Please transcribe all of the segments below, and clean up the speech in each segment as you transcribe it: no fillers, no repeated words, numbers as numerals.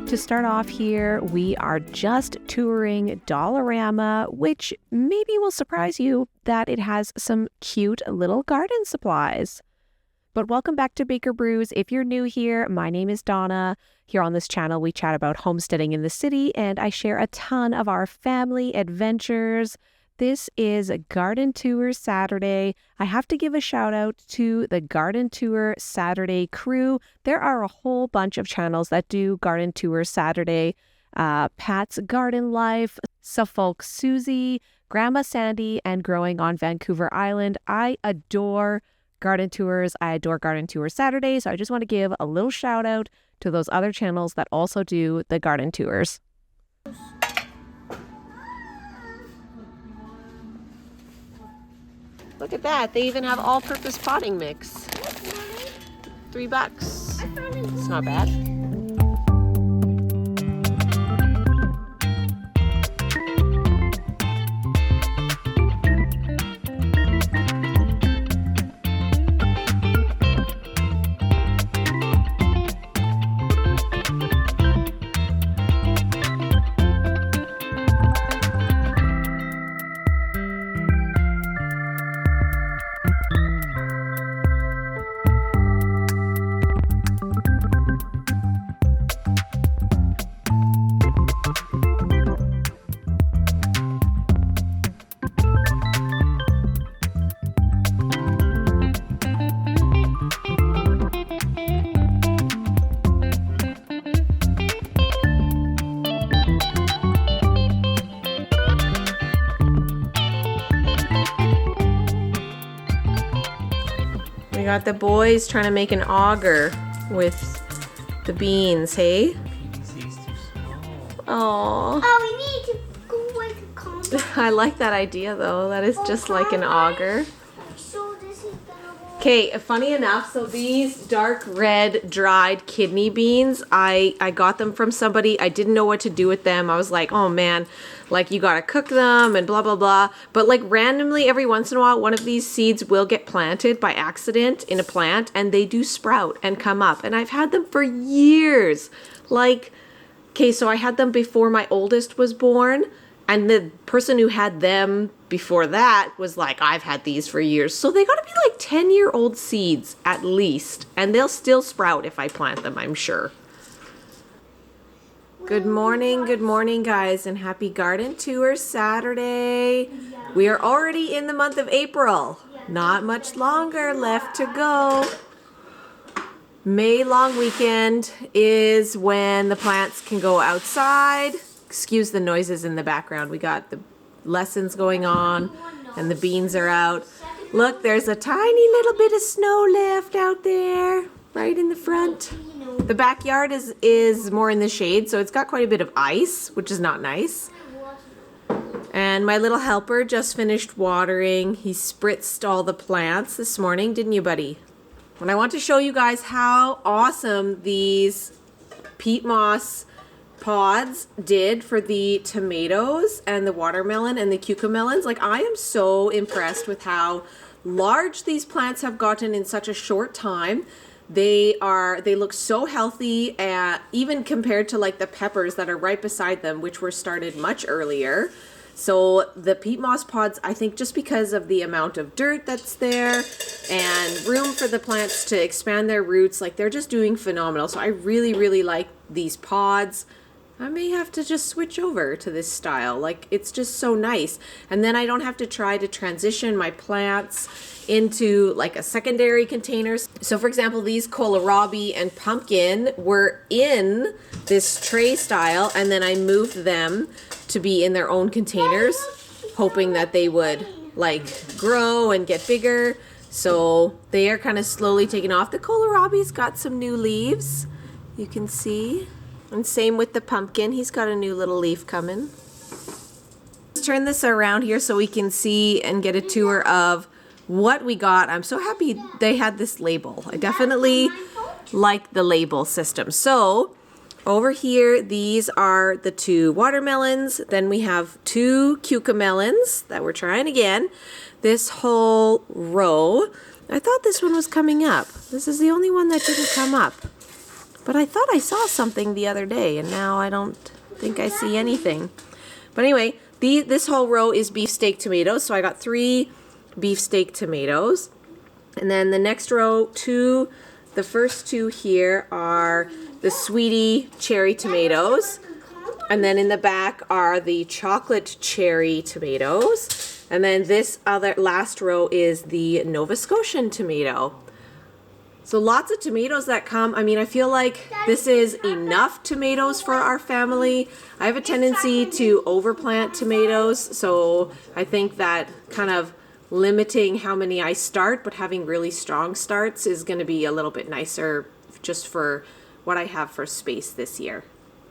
To start off here, we are just touring Dollarama, which maybe will surprise you that it has some cute little garden supplies. But welcome back to Baker Brews. If you're new here, my name is Donna. Here on this channel, we chat about homesteading in the city, and I share a ton of our family adventures. This is a Garden Tour Saturday. I have to give a shout out to the Garden Tour Saturday crew. There are a whole bunch of channels that do Garden Tour Saturday. Pat's Garden Life, Suffolk Susie, Grandma Sandy, and Growing on Vancouver Island. I adore garden tours. I adore Garden Tour Saturday. So I just want to give a little shout out to those other channels that also do the garden tours. Look at that. They even have all-purpose potting mix. $3. It's not bad. We got the boys trying to make an auger with the beans, hey? Oh. Oh, we need to go like a compost. I like that idea though. That is just like an auger. So this is gonna hold. Okay, funny enough, so these dark red dried kidney beans, I got them from somebody. I didn't know what to do with them. I was like, oh man, like you gotta cook them and blah, blah, blah. But like randomly every once in a while, one of these seeds will get planted by accident in a plant and they do sprout and come up. And I've had them for years. Like, okay, so I had them before my oldest was born. And the person who had them before that was like, I've had these for years. So they gotta be like 10-year-old seeds at least. And they'll still sprout if I plant them, I'm sure. Good morning guys, and happy Garden Tour Saturday. We are already in the month of April. Not much longer left to go. May long weekend is when the plants can go outside. Excuse the noises in the background. We got the lessons going on and the beans are out. Look, there's a tiny little bit of snow left out there right in the front. The backyard is more in the shade, so it's got quite a bit of ice, which is not nice. And my little helper just finished watering. He spritzed all the plants this morning, didn't you, buddy? And I want to show you guys how awesome these peat moss pods did for the tomatoes and the watermelon and the cucamelons. Like, I am so impressed with how large these plants have gotten in such a short time. They look so healthy, even compared to like the peppers that are right beside them, which were started much earlier. So the peat moss pods, I think just because of the amount of dirt that's there and room for the plants to expand their roots, like they're just doing phenomenal. So I really, really like these pods. I may have to just switch over to this style. Like, it's just so nice. And then I don't have to try to transition my plants into like a secondary containers. So for example, these kohlrabi and pumpkin were in this tray style, and then I moved them to be in their own containers, hoping that they would like grow and get bigger. So they are kind of slowly taking off. The kohlrabi's got some new leaves, you can see. And same with the pumpkin. He's got a new little leaf coming. Let's turn this around here so we can see and get a tour of what we got. I'm so happy they had this label. I definitely like the label system. So over here, these are the 2 watermelons. Then we have 2 cucamelons that we're trying again. This whole row. I thought this one was coming up. This is the only one that didn't come up. But I thought I saw something the other day, and now I don't think I see anything. But anyway, this whole row is beefsteak tomatoes. So I got 3 beefsteak tomatoes. And then the next row, the first 2 here are the sweetie cherry tomatoes. And then in the back are the chocolate cherry tomatoes. And then this other last row is the Nova Scotian tomato. So lots of tomatoes that come. I mean, I feel like this is enough tomatoes for our family. I have a tendency to overplant tomatoes, so I think that kind of limiting how many I start, but having really strong starts is going to be a little bit nicer just for what I have for space this year.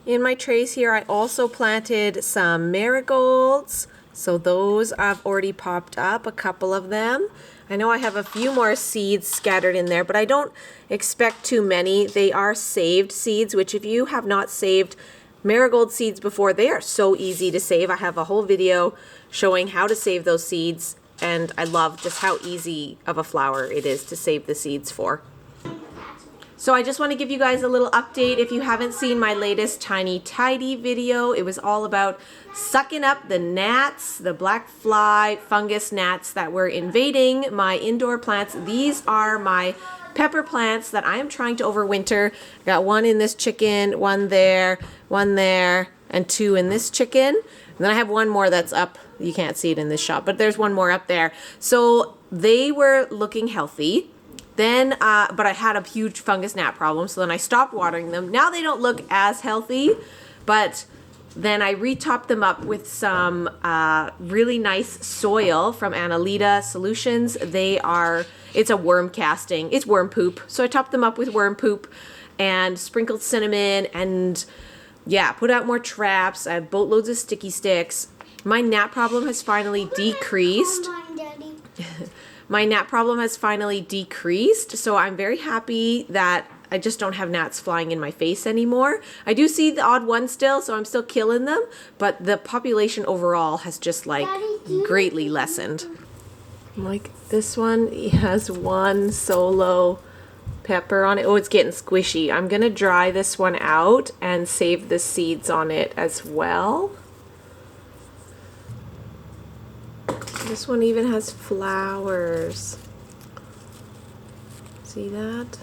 In my trays here, I also planted some marigolds. So those have already popped up, a couple of them. I know I have a few more seeds scattered in there, but I don't expect too many. They are saved seeds, which if you have not saved marigold seeds before, they are so easy to save. I have a whole video showing how to save those seeds, and I love just how easy of a flower it is to save the seeds for. So I just want to give you guys a little update. If you haven't seen my latest Tiny Tidy video, it was all about sucking up the gnats, the black fly fungus gnats that were invading my indoor plants. These are my pepper plants that I am trying to overwinter. I got 1 in this chicken, 1 there, 1 there, and 2 in this chicken. And then I have 1 more that's up. You can't see it in this shot, but there's 1 more up there. So they were looking healthy. Then, but I had a huge fungus gnat problem, so then I stopped watering them. Now they don't look as healthy, but then I re-topped them up with some really nice soil from Annalita Solutions. It's a worm casting, it's worm poop. So I topped them up with worm poop and sprinkled cinnamon and yeah, put out more traps. I have boatloads of sticky sticks. My gnat problem has finally decreased. My gnat problem has finally decreased, so I'm very happy that I just don't have gnats flying in my face anymore. I do see the odd one still, so I'm still killing them, but the population overall has just like greatly lessened. Like this one has 1 solo pepper on it. Oh, it's getting squishy. I'm gonna dry this one out and save the seeds on it as well. This one even has flowers. See that?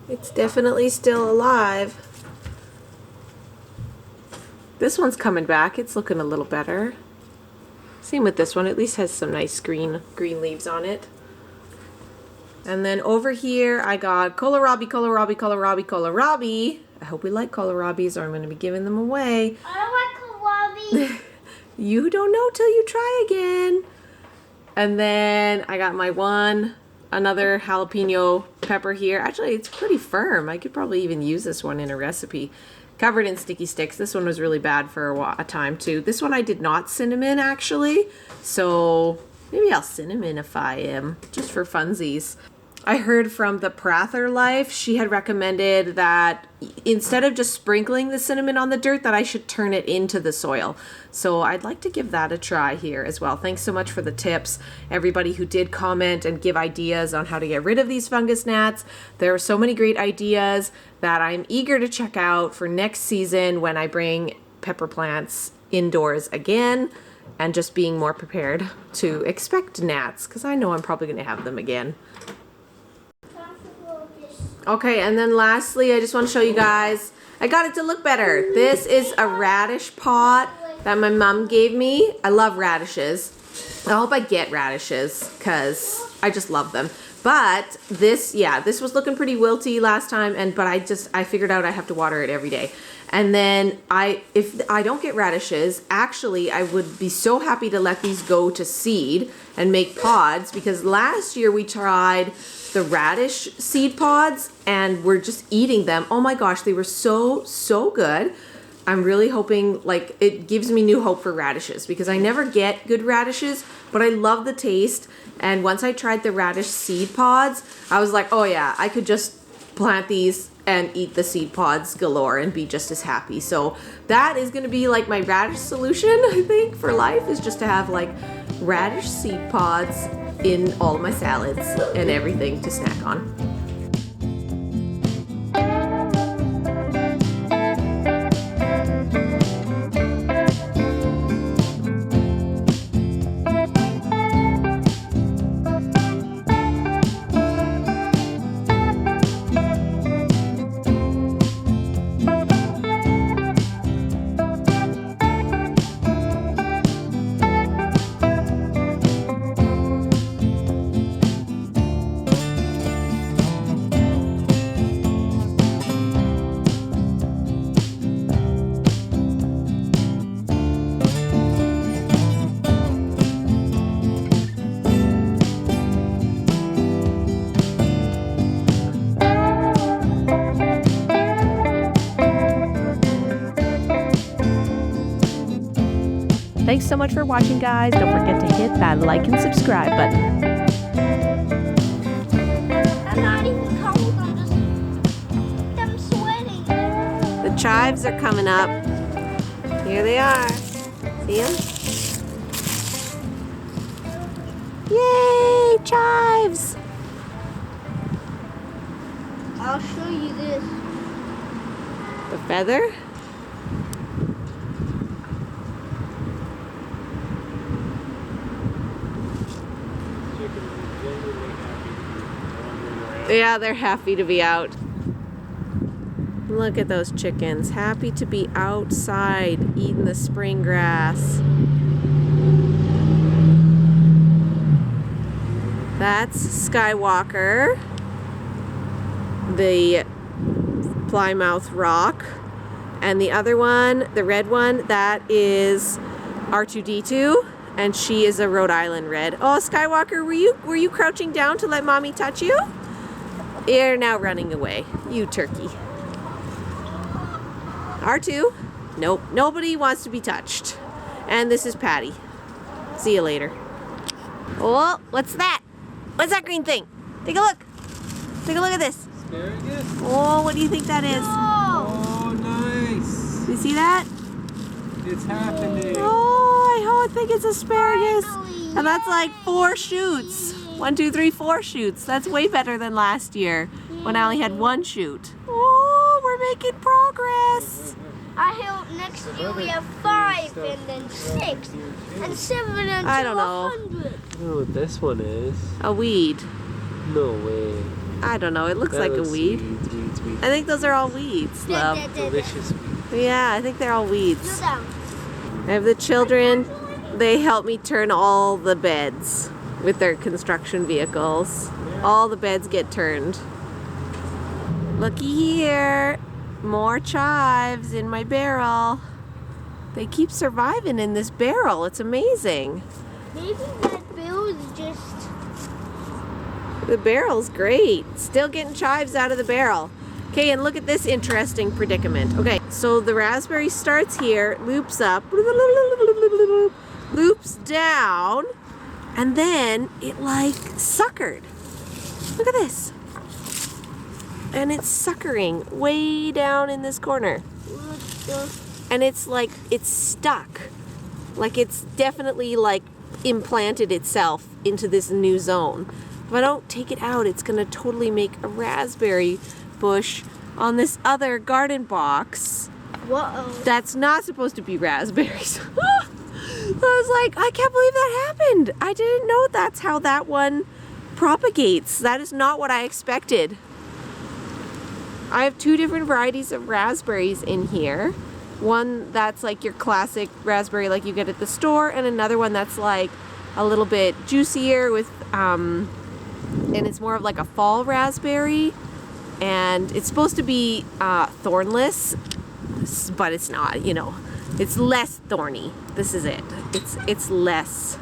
It's definitely still alive. This one's coming back. It's looking a little better. Same with this one. At least has some nice green leaves on it. And then over here I got kohlrabi. I hope we like kohlrabis or I'm going to be giving them away. I don't like kohlrabi. You don't know till you try again. And then I got my another jalapeno pepper here. Actually, it's pretty firm. I could probably even use this one in a recipe. Covered in sticky sticks. This one was really bad for a time too. This one I did not cinnamon actually. So maybe I'll cinnamonify him just for funsies. I heard from the Prather Life, she had recommended that instead of just sprinkling the cinnamon on the dirt, that I should turn it into the soil. So I'd like to give that a try here as well. Thanks so much for the tips, everybody who did comment and give ideas on how to get rid of these fungus gnats. There are so many great ideas that I'm eager to check out for next season when I bring pepper plants indoors again, and just being more prepared to expect gnats, because I know I'm probably going to have them again. Okay, and then lastly, I just want to show you guys, I got it to look better. This is a radish pot that my mom gave me. I love radishes. I hope I get radishes because I just love them. But this was looking pretty wilty last time, but I figured out I have to water it every day. And then if I don't get radishes, actually I would be so happy to let these go to seed and make pods, because last year we tried the radish seed pods and we're just eating them. Oh my gosh, they were so good. I'm really hoping, like, it gives me new hope for radishes because I never get good radishes, but I love the taste. And once I tried the radish seed pods, I was like, oh yeah, I could just plant these and eat the seed pods galore and be just as happy. So that is going to be like my radish solution, I think, for life, is just to have like radish seed pods in all of my salads and everything to snack on. Thanks so much for watching, guys. Don't forget to hit that like and subscribe button. I'm not even cold. I'm sweating. The chives are coming up. Here they are. See them? Yay, chives! I'll show you this. The feather? Yeah, they're happy to be out. Look at those chickens, happy to be outside eating the spring grass. That's Skywalker, the Plymouth Rock, and the other one, the red one, that is R2D2, and she is a Rhode Island Red. Oh, Skywalker, were you crouching down to let mommy touch you? You're now running away, you turkey. R2, nope, nobody wants to be touched. And this is Patty. See you later. Oh, what's that? What's that green thing? Take a look. Take a look at this. Asparagus? Oh, what do you think that is? Oh, nice. You see that? It's happening. Oh, I think it's asparagus. Finally, And that's like 4 shoots. 1, 2, 3, 4 shoots. That's way better than last year when I only had 1 shoot. Oh, we're making progress. I hope next year we have 5 and then 6 and 7 and I don't know. 100. I don't know what this one is. A weed. No way. I don't know. It looks That like looks a weed. Weeds. I think those are all weeds, love. Delicious weeds. Yeah, I think they're all Kneel weeds. down. I have the children. They help me turn all the beds with their construction vehicles. All the beds get turned. Looky here. More chives in my barrel. They keep surviving in this barrel. It's amazing. Maybe that bill is just... The barrel's great. Still getting chives out of the barrel. Okay, and look at this interesting predicament. Okay, so the raspberry starts here, loops up, loops down, and then it like suckered. Look at this. And it's suckering way down in this corner. And it's like, it's stuck. Like it's definitely like implanted itself into this new zone. If I don't take it out, it's gonna totally make a raspberry bush on this other garden box. Whoa. That's not supposed to be raspberries. I was like, I can't believe that happened. I didn't know that's how that one propagates. That is not what I expected. I have 2 different varieties of raspberries in here. One that's like your classic raspberry like you get at the store, and another one that's like a little bit juicier with, and it's more of like a fall raspberry. And it's supposed to be thornless, but it's not, you know. It's less thorny. This is it. It's less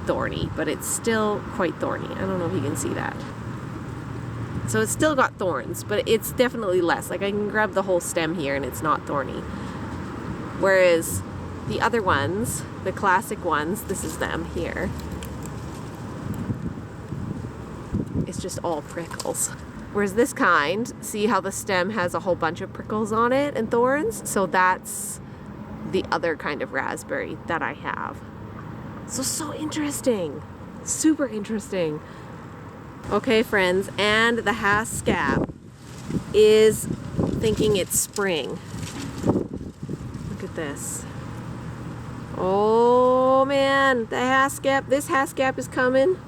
thorny, but it's still quite thorny. I don't know if you can see that. So it's still got thorns, but it's definitely less. Like I can grab the whole stem here and it's not thorny. Whereas the other ones, the classic ones, this is them here. It's just all prickles. Whereas this kind, see how the stem has a whole bunch of prickles on it and thorns? So that's the other kind of raspberry that I have. So interesting. Super interesting. Okay, friends, and the haskap is thinking it's spring. Look at this. Oh man, the haskap, this haskap is coming.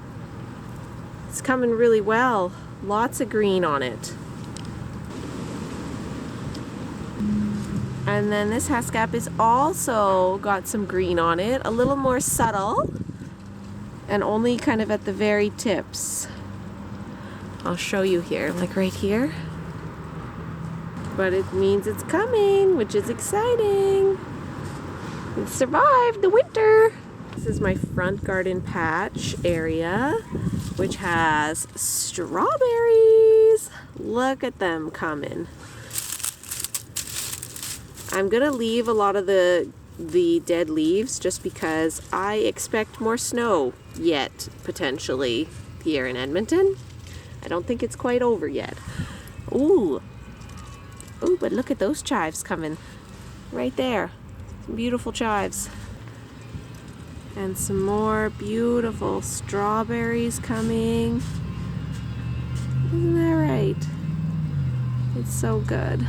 It's coming really well. Lots of green on it. And then this haskap is also got some green on it, a little more subtle, and only kind of at the very tips. I'll show you here, like right here. But it means it's coming, which is exciting. It survived the winter. This is my front garden patch area, which has strawberries. Look at them coming. I'm gonna leave a lot of the dead leaves just because I expect more snow yet, potentially, here in Edmonton. I don't think it's quite over yet. Ooh. Ooh, but look at those chives coming. Right there. Some beautiful chives. And some more beautiful strawberries coming. Isn't that right? It's so good.